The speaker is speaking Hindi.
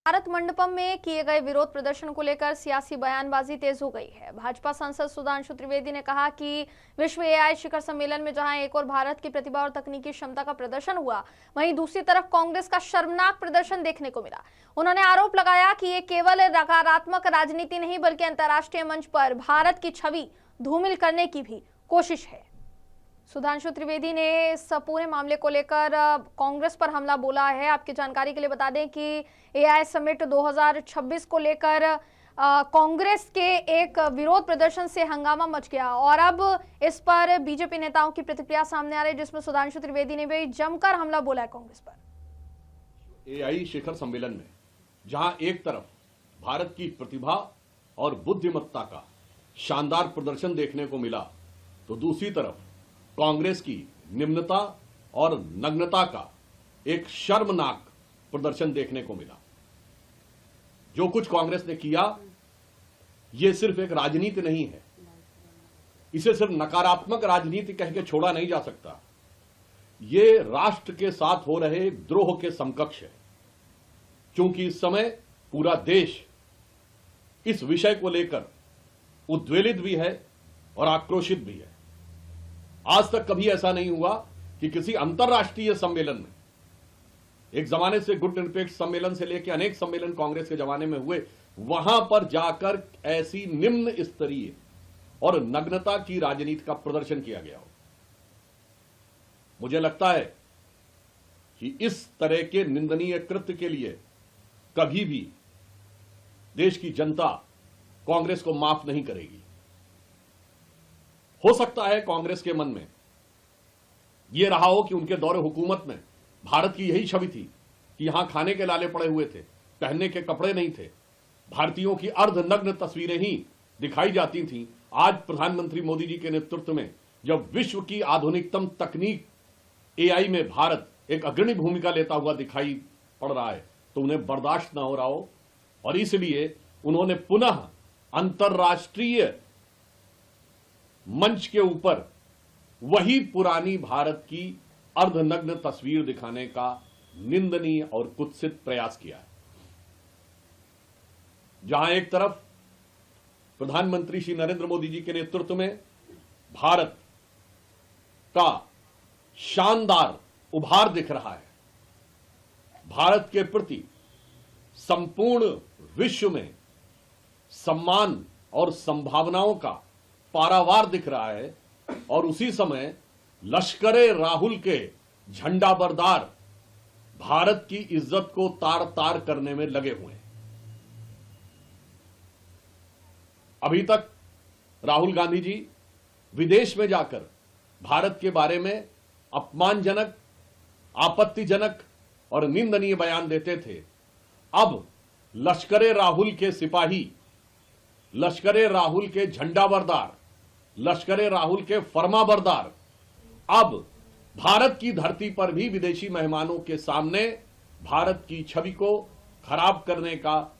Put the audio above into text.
भारत मंडपम में किए गए विरोध प्रदर्शन को लेकर सियासी बयानबाजी तेज हो गई है। भाजपा सांसद सुधांशु त्रिवेदी ने कहा कि विश्व एआई शिखर सम्मेलन में जहां एक और भारत की प्रतिभा और तकनीकी क्षमता का प्रदर्शन हुआ, वहीं दूसरी तरफ कांग्रेस का शर्मनाक प्रदर्शन देखने को मिला। उन्होंने आरोप लगाया कि ये केवल नकारात्मक राजनीति नहीं बल्कि अंतर्राष्ट्रीय मंच पर भारत की छवि धूमिल करने की भी कोशिश है। सुधांशु त्रिवेदी ने इस पूरे मामले को लेकर कांग्रेस पर हमला बोला है। आपकी जानकारी के लिए बता दें कि एआई समिट 2026 को लेकर कांग्रेस के एक विरोध प्रदर्शन से हंगामा मच गया और अब इस पर बीजेपी नेताओं की प्रतिक्रिया सामने आ रही है, जिसमें सुधांशु त्रिवेदी ने भी जमकर हमला बोला है कांग्रेस पर। एआई शिखर सम्मेलन में जहां एक तरफ भारत की प्रतिभा और बुद्धिमत्ता का शानदार प्रदर्शन देखने को मिला, तो दूसरी तरफ कांग्रेस की निम्नता और नग्नता का एक शर्मनाक प्रदर्शन देखने को मिला। जो कुछ कांग्रेस ने किया, यह सिर्फ एक राजनीति नहीं है। इसे सिर्फ नकारात्मक राजनीति कह के छोड़ा नहीं जा सकता। ये राष्ट्र के साथ हो रहे द्रोह के समकक्ष है, क्योंकि इस समय पूरा देश इस विषय को लेकर उद्वेलित भी है और आक्रोशित भी है। आज तक कभी ऐसा नहीं हुआ कि किसी अंतर्राष्ट्रीय सम्मेलन में, एक जमाने से गुटनिरपेक्ष सम्मेलन से लेकर अनेक सम्मेलन कांग्रेस के जमाने में हुए, वहां पर जाकर ऐसी निम्न स्तरीय और नग्नता की राजनीति का प्रदर्शन किया गया हो। मुझे लगता है कि इस तरह के निंदनीय कृत्य के लिए कभी भी देश की जनता कांग्रेस को माफ नहीं करेगी। हो सकता है कांग्रेस के मन में यह रहा हो कि उनके दौरे हुकूमत में भारत की यही छवि थी कि यहां खाने के लाले पड़े हुए थे, पहनने के कपड़े नहीं थे, भारतीयों की अर्धनग्न तस्वीरें ही दिखाई जाती थीं। आज प्रधानमंत्री मोदी जी के नेतृत्व में जब विश्व की आधुनिकतम तकनीक एआई में भारत एक अग्रणी भूमिका लेता हुआ दिखाई पड़ रहा है, तो उन्हें बर्दाश्त न हो रहा हो और इसलिए उन्होंने पुनः अंतर्राष्ट्रीय मंच के ऊपर वही पुरानी भारत की अर्धनग्न तस्वीर दिखाने का निंदनीय और कुत्सित प्रयास किया है। जहां एक तरफ प्रधानमंत्री श्री नरेंद्र मोदी जी के नेतृत्व में भारत का शानदार उभार दिख रहा है, भारत के प्रति संपूर्ण विश्व में सम्मान और संभावनाओं का पारावार दिख रहा है, और उसी समय लश्करे राहुल के झंडाबरदार भारत की इज्जत को तार तार करने में लगे हुए हैं। अभी तक राहुल गांधी जी विदेश में जाकर भारत के बारे में अपमानजनक, आपत्तिजनक और निंदनीय बयान देते थे। अब लश्करे राहुल के सिपाही, लश्करे राहुल के झंडाबरदार, लश्करे राहुल के फरमाबरदार अब भारत की धरती पर भी विदेशी मेहमानों के सामने भारत की छवि को खराब करने का